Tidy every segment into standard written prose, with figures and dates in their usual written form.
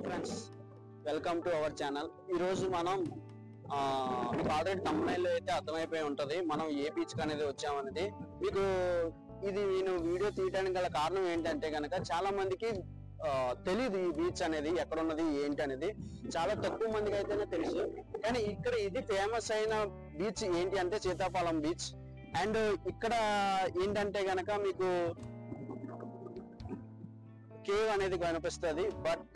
Hi friends, welcome to our channel. ఈరోజు మనం మీకు ఆల్రెడీ తమ్ముళ్ళలో అయితే అర్థమైపోయి ఉంటుంది మనం ఏ బీచ్కి అనేది వచ్చామనేది. మీకు ఇది నేను వీడియో తీయడానికి గల కారణం ఏంటంటే కనుక చాలా మందికి తెలియదు ఈ బీచ్ అనేది ఎక్కడ ఉన్నది ఏంటి అనేది. చాలా తక్కువ మందికి అయితేనే తెలుసు. కానీ ఇక్కడ ఇది ఫేమస్ అయిన బీచ్ ఏంటి అంటే సీతాఫలం బీచ్. అండ్ ఇక్కడ ఏంటంటే గనక మీకు కేవ్ అనేది కనిపిస్తుంది. బట్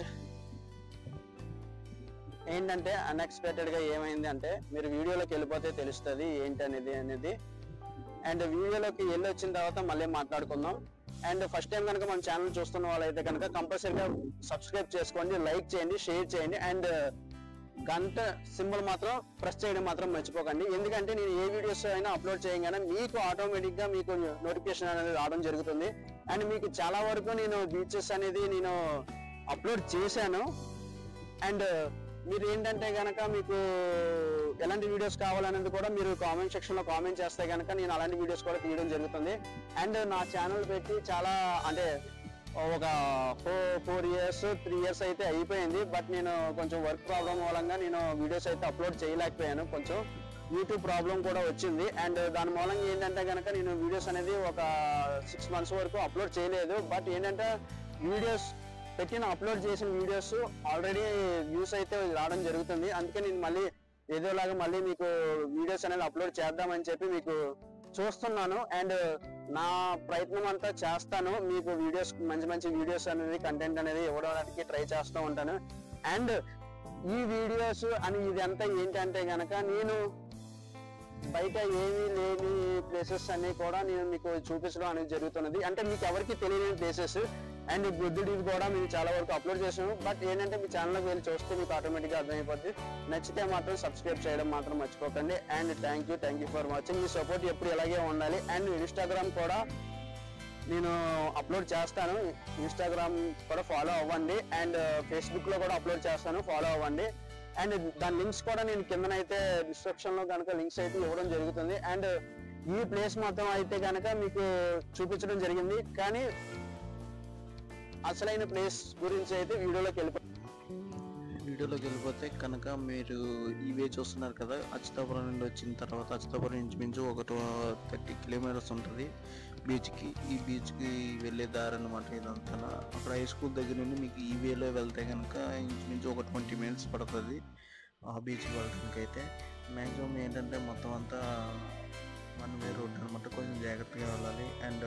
ఏంటంటే అన్ఎక్స్పెక్టెడ్ గా ఏమైంది అంటే మీరు వీడియోలోకి వెళ్ళిపోతే తెలుస్తుంది ఏంటి అనేది. అండ్ వీడియోలోకి వెళ్ళి వచ్చిన తర్వాత మళ్ళీ మాట్లాడుకుందాం. అండ్ ఫస్ట్ టైం కనుక మన ఛానల్ చూస్తున్న వాళ్ళైతే కనుక కంపల్సరీగా సబ్స్క్రైబ్ చేసుకోండి, లైక్ చేయండి, షేర్ చేయండి. అండ్ గంట సింబల్ మాత్రం ప్రెస్ చేయడం మాత్రం మర్చిపోకండి. ఎందుకంటే నేను ఏ వీడియోస్ అయినా అప్లోడ్ చేయగానే మీకు ఆటోమేటిక్ గా మీకు నోటిఫికేషన్ అనేది రావడం జరుగుతుంది. అండ్ మీకు చాలా వరకు నేను బీచెస్ అనేది నేను అప్లోడ్ చేశాను. అండ్ మీరు ఏంటంటే కనుక మీకు ఎలాంటి వీడియోస్ కావాలనేది కూడా మీరు కామెంట్ సెక్షన్ లో కామెంట్ చేస్తే కనుక నేను అలాంటి వీడియోస్ కూడా తీయడం జరుగుతుంది. అండ్ నా ఛానల్ పెట్టి చాలా అంటే ఒక 4 years 3 years అయితే అయిపోయింది. బట్ నేను కొంచెం వర్క్ ప్రాబ్లం మూలంగా నేను వీడియోస్ అయితే అప్లోడ్ చేయలేకపోయాను. కొంచెం యూట్యూబ్ ప్రాబ్లం కూడా వచ్చింది. అండ్ దాని మూలంగా ఏంటంటే కనుక నేను వీడియోస్ అనేది ఒక 6 months వరకు అప్లోడ్ చేయలేదు. బట్ ఏంటంటే వీడియోస్ అప్లోడ్ చేసిన వీడియోస్ ఆల్రెడీ వ్యూస్ అయితే రావడం జరుగుతుంది. అందుకే నేను మళ్ళీ ఏదోలాగా మళ్ళీ మీకు వీడియోస్ అనేది అప్లోడ్ చేద్దామని చెప్పి మీకు చూస్తున్నాను. అండ్ నా ప్రయత్నం అంతా చేస్తాను, మీకు వీడియోస్ మంచి వీడియోస్ అనేది కంటెంట్ అనేది ఇవ్వడానికి ట్రై చేస్తూ ఉంటాను. అండ్ ఈ వీడియోస్ అని ఇదంతా ఏంటంటే కనుక నేను బయట ఏమీ లేని ప్లేసెస్ అన్ని కూడా నేను మీకు చూపించడం అనేది జరుగుతున్నది. అంటే మీకు ఎవరికి తెలియని ప్లేసెస్. అండ్ బుద్ధుడి కూడా మేము చాలా వరకు అప్లోడ్ చేసాము. బట్ ఏంటంటే మీ ఛానల్లోకి వెళ్ళి చూస్తే మీకు ఆటోమేటిక్గా అర్థమైపోతుంది. నచ్చితే మాత్రం సబ్స్క్రైబ్ చేయడం మాత్రం మర్చిపోకండి. And thank you for watching. Me support ఎప్పుడు ఇలాగే ఉండాలి. అండ్ ఇన్స్టాగ్రామ్ కూడా నేను అప్లోడ్ చేస్తాను, ఇన్స్టాగ్రామ్ కూడా ఫాలో అవ్వండి. అండ్ ఫేస్బుక్లో కూడా అప్లోడ్ చేస్తాను, ఫాలో అవ్వండి. అండ్ దాని లింక్స్ కూడా నేను కిందనైతే డిస్క్రిప్షన్లో కనుక లింక్స్ అయితే ఇవ్వడం జరుగుతుంది. అండ్ ఈ ప్లేస్ మొత్తం అయితే కనుక మీకు చూపించడం జరిగింది. కానీ అసలైన ప్లేస్ గురించి అయితే వీడియోలోకి వెళ్ళిపోతే కనుక మీరు ఇవే చూస్తున్నారు కదా, అచ్యుతాపురం నుండి వచ్చిన తర్వాత అచ్యుతాపురం ఇంచుమించు ఒక 30 kilometers ఉంటుంది బీచ్కి. ఈ బీచ్కి వెళ్ళే దారి అనమాట ఇదంతా. అక్కడ హై స్కూల్ దగ్గర నుండి మీకు ఈ వేలో వెళ్తే కనుక ఇంచుమించు ఒక 20 minutes పడుతుంది ఆ బీచ్కి వెళ్ళడానికి. అయితే మ్యాక్సిమం ఏంటంటే మొత్తం అంతా 1 way రోడ్ అనమాట. కొంచెం జాగ్రత్తగా వెళ్ళాలి. అండ్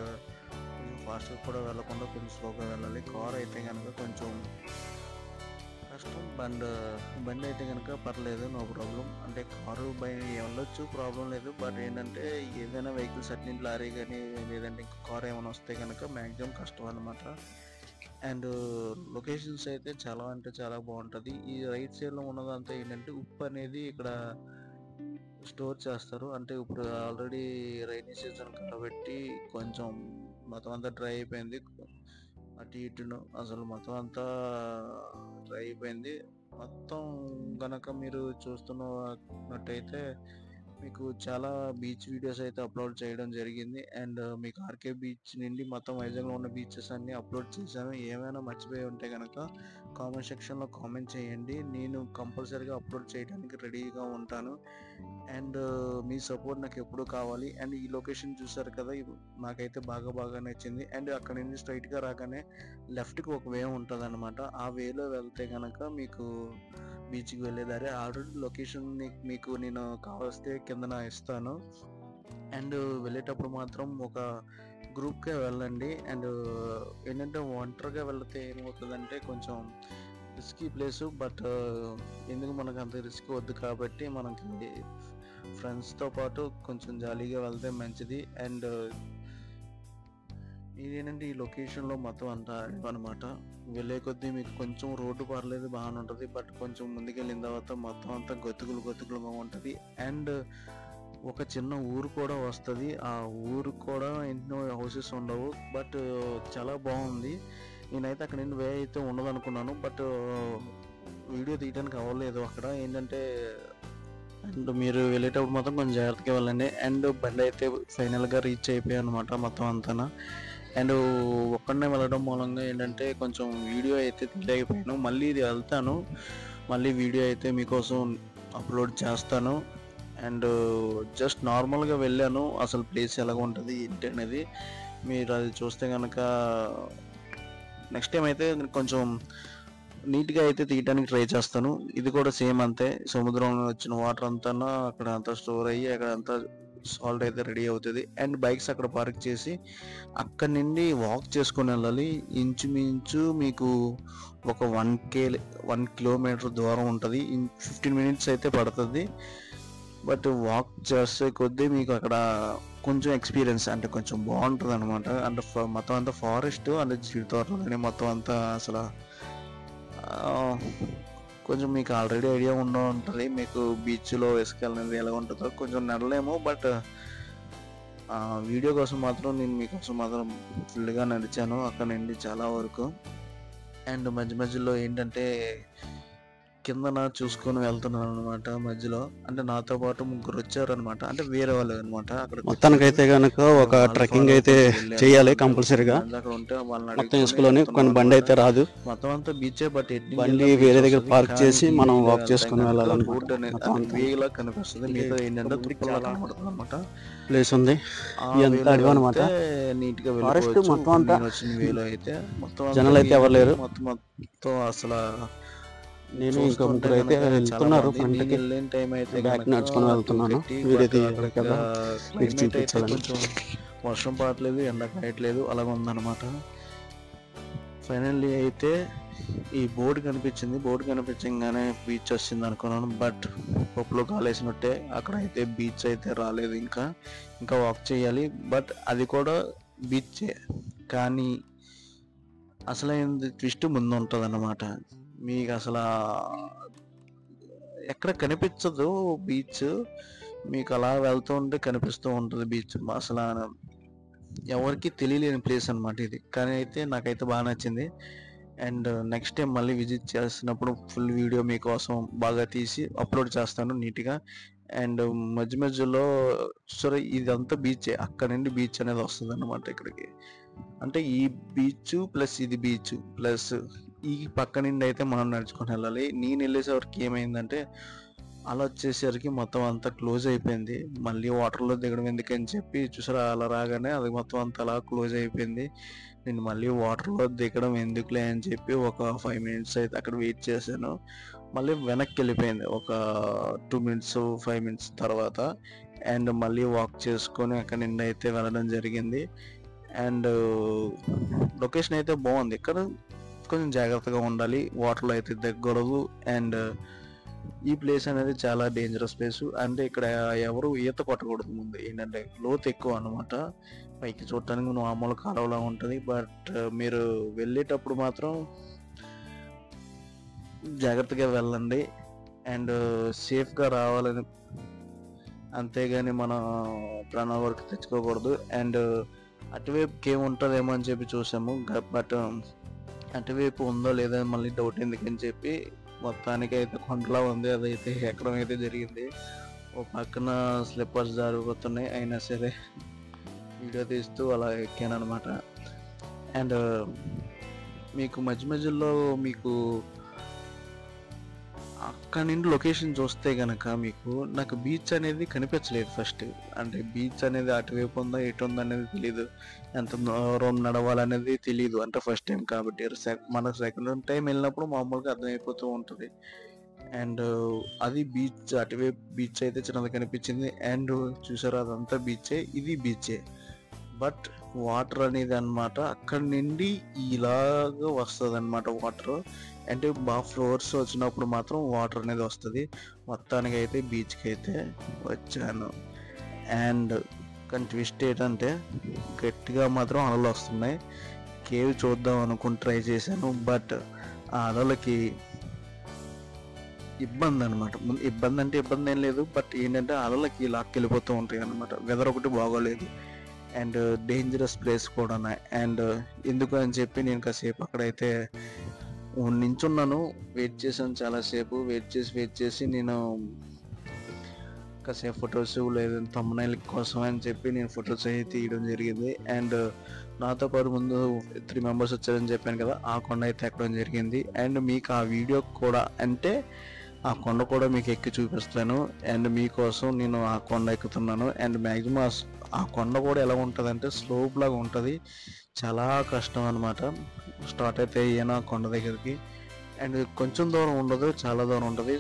కొంచెం ఫాస్ట్గా కూడా వెళ్ళకుండా కొంచెం స్లోగా వెళ్ళాలి. కార్ అయితే కనుక కొంచెం కష్టం, బండి అయితే కనుక పర్లేదు, నో ప్రాబ్లం. అంటే కారు వెళ్ళొచ్చు, ప్రాబ్లం లేదు. బట్ ఏంటంటే ఏదైనా వెహికల్స్ అన్నింటి లారీ కానీ లేదంటే ఇంకా కార్ ఏమైనా వస్తే కనుక మ్యాక్సిమం కష్టం అనమాట. అండ్ లొకేషన్స్ అయితే చాలా అంటే చాలా బాగుంటుంది. ఈ రైట్ సైడ్లో ఉన్నదంతా ఏంటంటే ఉప్పు అనేది ఇక్కడ స్టోర్ చేస్తారు. అంటే ఇప్పుడు ఆల్రెడీ రైనీ సీజన్ కాబట్టి కొంచెం మొత్తం అంతా డ్రై అయిపోయింది. అటు ఇటును అసలు మొత్తం అంతా డ్రై అయిపోయింది. మొత్తం గనక మీరు చూస్తున్నట్టయితే మీకు చాలా బీచ్ వీడియోస్ అయితే అప్లోడ్ చేయడం జరిగింది. అండ్ మీకు ఆర్కే బీచ్ నుండి మొత్తం వైజాగ్లో ఉన్న బీచెస్ అన్ని అప్లోడ్ చేశాను. ఏమైనా మర్చిపోయి ఉంటే కనుక కామెంట్ సెక్షన్లో కామెంట్ చేయండి, నేను కంపల్సరీగా అప్లోడ్ చేయడానికి రెడీగా ఉంటాను. అండ్ మీ సపోర్ట్ నాకు ఎప్పుడు కావాలి. అండ్ ఈ లొకేషన్ చూసారు కదా, నాకైతే బాగా నచ్చింది. అండ్ అక్కడ నుంచి స్ట్రైట్గా రాగానే లెఫ్ట్కి ఒక వే ఉంటుంది అనమాట. ఆ వేలో వెళ్తే కనుక మీకు బీచ్కి వెళ్ళేదారి. ఆల్రెడీ లొకేషన్ మీకు నేను కావలిస్తే కిందన ఇస్తాను. అండ్ వెళ్ళేటప్పుడు మాత్రం ఒక గ్రూప్గా వెళ్ళండి. అండ్ ఏంటంటే ఒంటరిగా వెళ్తే ఏమవుతుందంటే కొంచెం రిస్కీ ప్లేసు. బట్ ఎందుకు మనకు అంత రిస్క్ వద్దు కాబట్టి మనకి ఫ్రెండ్స్తో పాటు కొంచెం జాలీగా వెళ్తే మంచిది. అండ్ ఇదేంటంటే ఈ లొకేషన్లో మొత్తం అంతా అనమాట. వెళ్ళే కొద్దీ మీకు కొంచెం రోడ్డు పర్లేదు, బాగానే ఉంటుంది. బట్ కొంచెం ముందుకెళ్ళిన తర్వాత మొత్తం అంతా గతుకులుగా ఉంటుంది. అండ్ ఒక చిన్న ఊరు కూడా వస్తుంది. ఆ ఊరు కూడా ఎన్నో హౌసెస్ ఉండవు. బట్ చాలా బాగుంది. నేనైతే అక్కడ నుండి వే అయితే ఉండదు అనుకున్నాను. బట్ వీడియో తీయడానికి అవ్వలేదు అక్కడ. ఏంటంటే అండ్ మీరు వెళ్ళేటప్పుడు మొత్తం కొంచెం జాగ్రత్తగా వెళ్ళండి. అండ్ బండి అయితే ఫైనల్గా రీచ్ అయిపోయాయి అనమాట మొత్తం అంతా. అండ్ ఒక్కడనే వెళ్ళడం మూలంగా ఏంటంటే కొంచెం వీడియో అయితే తీయలేకపోయాను. మళ్ళీ ఇది వెళ్తాను, మళ్ళీ వీడియో అయితే మీకోసం అప్లోడ్ చేస్తాను. అండ్ జస్ట్ నార్మల్గా వెళ్ళాను, అసలు ప్లేస్ ఎలాగ ఉంటుంది ఏంటి అనేది మీరు అది చూస్తే కనుక నెక్స్ట్ టైం అయితే కొంచెం నీట్గా అయితే తీయడానికి ట్రై చేస్తాను. ఇది కూడా సేమ్ అంతే, సముద్రంలో వచ్చిన వాటర్ అంతా అక్కడ అంతా స్టోర్ అయ్యి అక్కడ అంతా సాల్ట్ అయితే రెడీ అవుతుంది. అండ్ బైక్స్ అక్కడ పార్క్ చేసి అక్కడి నుండి వాక్ చేసుకొని వెళ్ళాలి. ఇంచుమించు మీకు ఒక 1 కిలోమీటర్ దూరం ఉంటుంది. 15 మినిట్స్ అయితే పడుతుంది. బట్ వాక్ చేసే కొద్దీ మీకు అక్కడ కొంచెం ఎక్స్పీరియన్స్ అంటే కొంచెం బాగుంటుంది అనమాట. అంటే మొత్తం అంతా ఫారెస్ట్ అంటే జీడి తోటలు కానీ మొత్తం అంతా అసలు కొంచెం మీకు ఆల్రెడీ ఐడియా ఉంటుంది. మీకు బీచ్లో ఇసుకెళ్ళినది ఎలా ఉంటుందో కొంచెం నడలేము, బట్ వీడియో కోసం మాత్రం నేను మీకోసం మాత్రం ఫుల్గా నడిచాను అక్కడ నుండి చాలా వరకు. అండ్ మధ్యలో ఏంటంటే కిందన చూసుకొని వెళ్తున్నాను అనమాట. మధ్యలో అంటే నాతో పాటు 3 వచ్చారనమాట, అంటే వేరే వాళ్ళు అనమాట. అక్కడ మొత్తానికైతే కనుక ఒక ట్రెక్కింగ్ అయితే చేయాలి కంపల్సరీగా. అక్కడ ఉంటే వాళ్ళని మొత్తం ఇసుకలోనే కొన్ని బండి అయితే రాదు, మొత్తం అంతా బీచే, బట్ బండి వేరే దగ్గర పార్క్ చేసి మనం వాక్ చేసుకుని వెళ్ళాలి. రోడ్ అనేది వేలా కనిపిస్తుంది, మిగతా ఏంటంటే తుప్పలా కనబడుతుంది అనమాట. ప్లేస్ ఉంది ఎంత అడవి అనమాట, నీట్ గా ఫారెస్ట్ మొత్తం అంతా. వచ్చిన వేలో అయితే మొత్తం జనాలు అయితే ఎవరు లేరు. మొత్తం అసలు నేను ఇంకా 3 అయితే వెళ్తున్నారు ఫ్రంట్కి. బ్యాక్ నడుచుకొని వెళ్తున్నాను. కొంచెం వర్షం పడట్లేదు, ఎండ కాయట్లేదు, అలాగ ఉందన్నమాట. ఫైనల్లీ అయితే ఈ బోర్డు కనిపించింది. బోర్డు కనిపించగానే బీచ్ వచ్చింది అనుకున్నాను, బట్ పప్పులో కాలేసినట్టే అక్కడ అయితే బీచ్ అయితే రాలేదు. ఇంకా వాక్ చేయాలి, బట్ అది కూడా బీచే, కానీ అసలైన ట్విస్ట్ ముందు ఉంటుంది అన్నమాట. మీకు అసలు ఎక్కడ కనిపించదు బీచ్, మీకు అలా వెళ్తూ ఉంటే కనిపిస్తూ ఉంటుంది బీచ్. అసలు ఎవరికి తెలియలేని ప్లేస్ అనమాట ఇది, కానీ అయితే నాకైతే బాగా నచ్చింది. అండ్ నెక్స్ట్ టైం మళ్ళీ విజిట్ చేసినప్పుడు ఫుల్ వీడియో మీకోసం బాగా తీసి అప్లోడ్ చేస్తాను నీట్గా. అండ్ మధ్యలో సరే ఇదంతా బీచే, అక్కడ నుండి బీచ్ అనేది వస్తుంది అన్నమాట ఇక్కడికి. అంటే ఈ బీచ్ ప్లస్ ఇది బీచ్ ప్లస్ ఈ పక్క నుండి అయితే మనం నడుచుకొని వెళ్ళాలి. నేను వెళ్ళేసరికి ఏమైందంటే అలా వచ్చేసరికి మొత్తం అంతా క్లోజ్ అయిపోయింది. మళ్ళీ వాటర్లో దిగడం ఎందుకని చెప్పి చూసారా, అలా రాగానే అది మొత్తం అంతా అలా క్లోజ్ అయిపోయింది. నేను మళ్ళీ వాటర్లో దిగడం ఎందుకులే అని చెప్పి ఒక 5 మినిట్స్ అయితే అక్కడ వెయిట్ చేశాను. మళ్ళీ వెనక్కి వెళ్ళిపోయింది ఒక 2 మినిట్స్ 5 మినిట్స్ తర్వాత. అండ్ మళ్ళీ వాక్ చేసుకొని అక్కడ నుండి అయితే వెళ్ళడం జరిగింది. అండ్ లొకేషన్ అయితే బాగుంది, ఇక్కడ కొంచెం జాగ్రత్తగా ఉండాలి, వాటర్లో అయితే దిగకూడదు. అండ్ ఈ ప్లేస్ అనేది చాలా డేంజరస్ ప్లేస్, అంటే ఇక్కడ ఎవరు ఈత కొట్టకూడదు. ముందు ఏంటంటే లోతు ఎక్కువ అనమాట, పైకి చూడటానికి మామూలు కాలువలా ఉంటుంది, బట్ మీరు వెళ్ళేటప్పుడు మాత్రం జాగ్రత్తగా వెళ్ళండి అండ్ సేఫ్గా రావాలని, అంతేగాని మన ప్రాణాల వరకు తెచ్చుకోకూడదు. అండ్ అటువైపుకి ఏముంటుందేమో అని చెప్పి చూసాము, బట్ అటువైపు ఉందో లేదో మళ్ళీ డౌట్ ఎందుకని చెప్పి మొత్తానికి అయితే కొండలా ఉంది, అదైతే ఎక్కడం అయితే జరిగింది. ఓ పక్కన స్లిప్పర్స్ జారిపోతున్నాయి, అయినా సరే వీడియో తీస్తూ అలా ఎక్కాను అనమాట. అండ్ మీకు మధ్యలో మీకు అక్కడ నుండి లొకేషన్ చూస్తే కనుక మీకు నాకు బీచ్ అనేది కనిపించలేదు ఫస్ట్. అంటే బీచ్ అనేది అటువైపు ఉందా ఎటు ఉందా అనేది తెలియదు, ఎంత దూరం నడవాలనేది తెలియదు, అంటే ఫస్ట్ టైం కాబట్టి. మన సెకండ్ టైం వెళ్ళినప్పుడు మామూలుగా అర్థమైపోతూ ఉంటుంది. అండ్ అది బీచ్, అటువైపు బీచ్ అయితే చిన్నది కనిపించింది. అండ్ చూసారా అదంతా బీచే, ఇది బీచే, బట్ వాటర్ అనేది అనమాట అక్కడ నుండి ఇలాగా వస్తుంది అనమాట వాటర్. అంటే బాగా ఫ్లోర్స్ వచ్చినప్పుడు మాత్రం వాటర్ అనేది వస్తుంది. మొత్తానికి అయితే బీచ్కి అయితే వచ్చాను. అండ్ కానీ ట్విస్ట్ ఏంటంటే గట్టిగా మాత్రం అలలు వస్తున్నాయి. కేవ్ చూద్దాం అనుకుని ట్రై చేశాను, బట్ ఆ అలలకి ఇబ్బంది అనమాట. ఇబ్బంది అంటే ఇబ్బంది ఏం లేదు, బట్ ఏంటంటే అలలకి లాక్కెళ్ళిపోతూ ఉంటాయి అనమాట. వెదర్ ఒకటి బాగోలేదు అండ్ డేంజరస్ ప్లేస్ కూడా. అండ్ ఎందుకు అని చెప్పి నేను కాసేపు అక్కడైతే నించున్నాను, వెయిట్ చేశాను చాలాసేపు. వెయిట్ చేసి నేను కాసేపు ఫొటోస్ లేదా తమ్మునైల్ కోసం అని చెప్పి నేను ఫొటోస్ అయితే తీయడం జరిగింది. అండ్ నాతో పాటు ముందు 3 మెంబర్స్ వచ్చారని చెప్పాను కదా, ఆ కొండ అయితే ఎక్కడం జరిగింది. అండ్ మీకు ఆ వీడియో కూడా అంటే ఆ కొండ కూడా మీకు ఎక్కి చూపిస్తాను. అండ్ మీకోసం నేను ఆ కొండ ఎక్కుతున్నాను. అండ్ మ్యాక్సిమం ఆ కొండ కూడా ఎలా ఉంటుంది అంటే స్లోప్ లాగా ఉంటుంది, చాలా కష్టం అనమాట. స్టార్ట్ అయితే అయ్యాను ఆ కొండ దగ్గరికి. అండ్ కొంచెం దూరం ఉండదు, చాలా దూరం ఉంటుంది.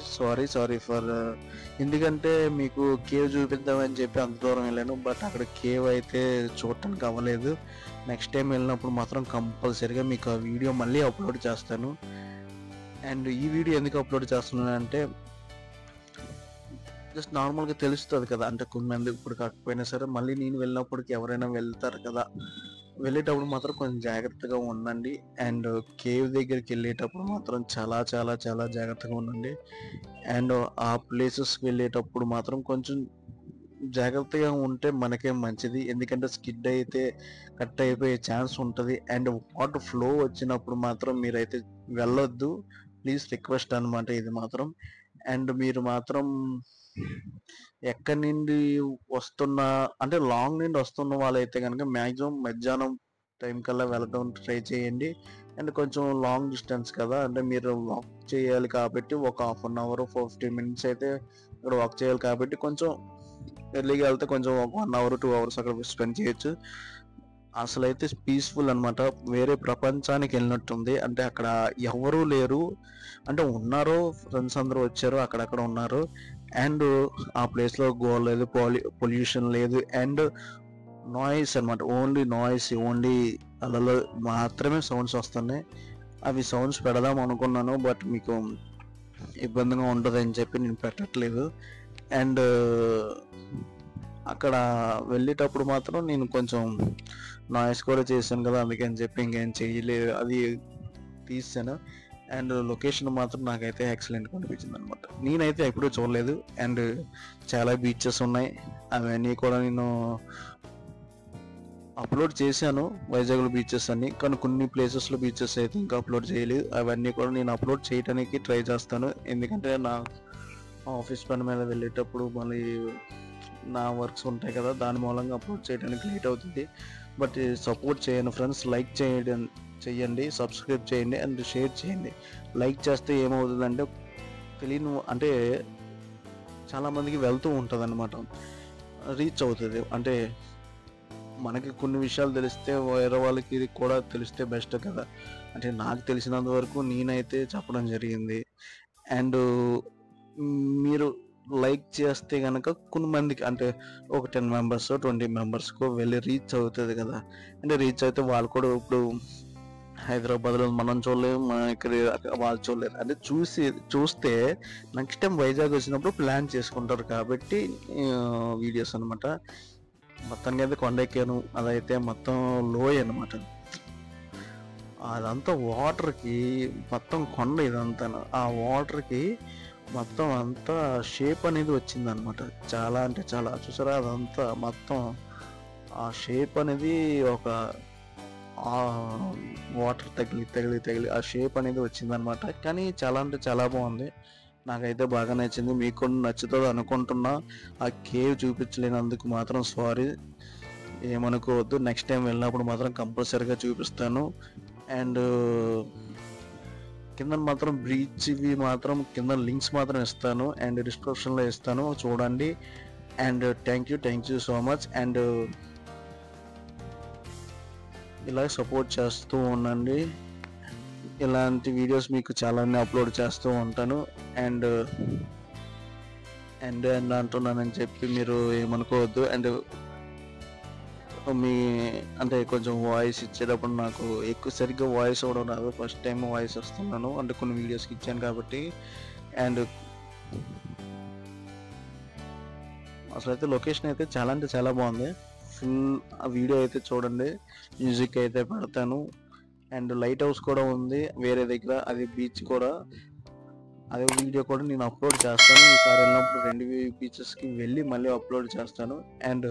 సారీ ఫర్ ఎందుకంటే మీకు కేవ్ చూపిద్దామని చెప్పి అంత దూరం వెళ్ళాను, బట్ అక్కడ కేవ్ అయితే చూడటానికి అవ్వలేదు. నెక్స్ట్ టైం వెళ్ళినప్పుడు మాత్రం కంపల్సరీగా మీకు ఆ వీడియో మళ్ళీ అప్లోడ్ చేస్తాను. అండ్ ఈ వీడియో ఎందుకు అప్లోడ్ చేస్తున్నానంటే జస్ట్ నార్మల్గా తెలుస్తుంది కదా, అంటే కొంతమంది ఇప్పుడు కాకపోయినా సరే మళ్ళీ నేను వెళ్ళినప్పటికి ఎవరైనా వెళ్తారు కదా, వెళ్ళేటప్పుడు మాత్రం కొంచెం జాగ్రత్తగా ఉండండి. అండ్ కేవ్ దగ్గరికి వెళ్ళేటప్పుడు మాత్రం చాలా చాలా చాలా జాగ్రత్తగా ఉండండి. అండ్ ఆ ప్లేసెస్కి వెళ్ళేటప్పుడు మాత్రం కొంచెం జాగ్రత్తగా ఉంటే మనకే మంచిది, ఎందుకంటే స్కిడ్ అయితే కట్ అయిపోయే ఛాన్స్ ఉంటుంది. అండ్ వాటర్ ఫ్లో వచ్చినప్పుడు మాత్రం మీరైతే వెళ్ళొద్దు, ప్లీజ్ రిక్వెస్ట్ అనమాట ఇది మాత్రం. అండ్ మీరు మాత్రం ఎక్కడి నుండి వస్తున్న అంటే లాంగ్ నుండి వస్తున్న వాళ్ళైతే కనుక మ్యాక్సిమం మధ్యాహ్నం టైం కల్లా వెళ్ళడం ట్రై చేయండి. అండ్ కొంచెం లాంగ్ డిస్టెన్స్ కదా, అంటే మీరు వాక్ చేయాలి కాబట్టి ఒక 1/2 అవర్ 15 మినిట్స్ అయితే ఇక్కడ వాక్ చేయాలి కాబట్టి కొంచెం ఎర్లీగా వెళ్తే కొంచెం ఒక 1 అవర్ 2 అవర్స్ అక్కడ స్పెండ్ చేయొచ్చు. అసలు అయితే పీస్ఫుల్ అనమాట, వేరే ప్రపంచానికి వెళ్ళినట్టుంది. అంటే అక్కడ ఎవరూ లేరు, అంటే ఉన్నారు, ఫ్రెండ్స్ అందరూ వచ్చారు, అక్కడక్కడ ఉన్నారు. అండ్ ఆ ప్లేస్లో గోల్ లేదు, పొల్యూషన్ లేదు. అండ్ నాయిస్ అనమాట, ఓన్లీ నాయిస్, ఓన్లీ అలలో మాత్రమే సౌండ్స్ వస్తున్నాయి. అవి సౌండ్స్ పెడదాం అనుకున్నాను, బట్ మీకు ఇబ్బందిగా ఉంటుంది అని చెప్పి నేను పెట్టట్లేదు. అండ్ అక్కడ వెళ్ళేటప్పుడు మాత్రం నేను కొంచెం నాయిస్ కూడా చేశాను కదా, అందుకని చెప్పి ఇంకేం చేయలేదు, అది తీసాను. అండ్ లొకేషన్ మాత్రం నాకైతే ఎక్సలెంట్గా అనిపించింది అనమాట. నేనైతే ఎప్పుడూ చూడలేదు. అండ్ చాలా బీచెస్ ఉన్నాయి, అవన్నీ కూడా నేను అప్లోడ్ చేశాను, వైజాగ్లో బీచెస్ అన్ని. కానీ కొన్ని ప్లేసెస్లో బీచెస్ అయితే ఇంకా అప్లోడ్ చేయలేదు, అవన్నీ కూడా నేను అప్లోడ్ చేయడానికి ట్రై చేస్తాను. ఎందుకంటే నా ఆఫీస్ పని మీద వెళ్ళేటప్పుడు మళ్ళీ నా వర్క్స్ ఉంటాయి కదా, దాని మూలంగా అప్లోడ్ చేయడానికి లేట్ అవుతుంది. బట్ సపోర్ట్ చేయండి ఫ్రెండ్స్, లైక్ చేయండి, సబ్స్క్రైబ్ చేయండి అండ్ షేర్ చేయండి. లైక్ చేస్తే ఏమవుతుందంటే తెలియని అంటే చాలామందికి వెళ్తూ ఉంటుంది అనమాట, రీచ్ అవుతుంది. అంటే మనకి కొన్ని విషయాలు తెలిస్తే వేరే వాళ్ళకి కూడా తెలిస్తే బెస్ట్ కదా. అంటే నాకు తెలిసినంత వరకు నేనైతే చెప్పడం జరిగింది. అండ్ మీరు లైక్ చేస్తే కనుక కొన్ని మందికి అంటే ఒక 10 మెంబర్స్ 20 మెంబర్స్కు వెళ్ళి రీచ్ అవుతుంది కదా. అంటే రీచ్ అయితే వాళ్ళు కూడా ఇప్పుడు హైదరాబాద్లో మనం చూడలేము, మన ఇక్కడ వాళ్ళు చూడలేరు. అంటే చూస్తే నెక్స్ట్ టైం వైజాగ్ వచ్చినప్పుడు ప్లాన్ చేసుకుంటారు కాబట్టి వీడియోస్ అనమాట. మొత్తానికి అయితే కొండ ఎక్కాను, అదైతే మొత్తం లోయ అనమాట. అదంతా వాటర్కి మొత్తం కొండ ఇదంతా, ఆ వాటర్కి మొత్తం అంతా షేప్ అనేది వచ్చింది అనమాట. చాలా అంటే చాలా చూసారా, అదంతా మొత్తం ఆ షేప్ అనేది ఒక వాటర్ తగిలి ఆ షేప్ అనేది వచ్చిందనమాట. కానీ చాలా అంటే చాలా బాగుంది, నాకైతే బాగా నచ్చింది. మీకు కూడా నచ్చుతుంది అనుకుంటున్నా. ఆ కేవ్ చూపించలేనందుకు మాత్రం సారీ, ఏమనుకోవద్దు. నెక్స్ట్ టైం వెళ్ళినప్పుడు మాత్రం కంపల్సరీగా చూపిస్తాను. అండ్ కింద మాత్రం బ్రీచ్వి మాత్రం కింద లింక్స్ మాత్రం ఇస్తాను అండ్ డిస్క్రిప్షన్లో ఇస్తాను, చూడండి. And thank you so much. And ఇలా సపోర్ట్ చేస్తూ ఉండండి, ఇలాంటి వీడియోస్ మీకు చాలానే అప్లోడ్ చేస్తూ ఉంటాను. అండ్ అంటున్నానని చెప్పి మీరు ఏమనుకోవద్దు. అండ్ మీ అంటే కొంచెం వాయిస్ ఇచ్చేటప్పుడు నాకు ఎక్కువ సరిగ్గా వాయిస్ అవడం రాదు, ఫస్ట్ టైం వాయిస్ వస్తున్నాను, అంటే కొన్ని వీడియోస్కి ఇచ్చాను కాబట్టి. అండ్ అసలు అయితే లొకేషన్ అయితే చాలా అంటే చాలా బాగుంది. ఫుల్ ఆ వీడియో అయితే చూడండి, మ్యూజిక్ అయితే పెడతాను. అండ్ లైట్ హౌస్ కూడా ఉంది వేరే దగ్గర, అది బీచ్ కూడా, అదే వీడియో కూడా నేను అప్లోడ్ చేస్తాను. ఈసారి వెళ్ళినప్పుడు 2 బీచెస్కి వెళ్ళి మళ్ళీ అప్లోడ్ చేస్తాను. అండ్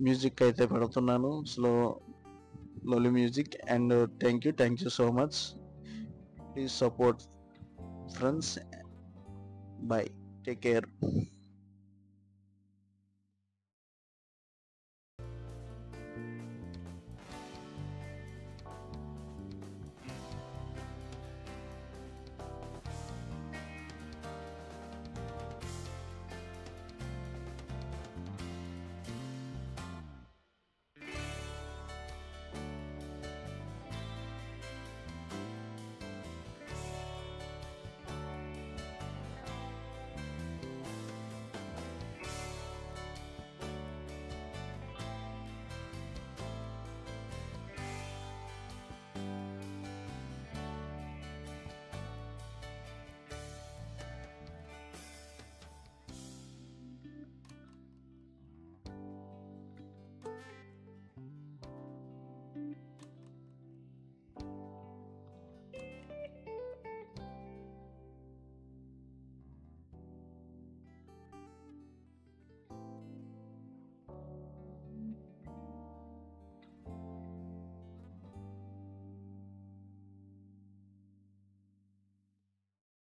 మ్యూజిక్ అయితే పెడుతున్నాను, slowly music. And thank you so much, please support friends, by, take care.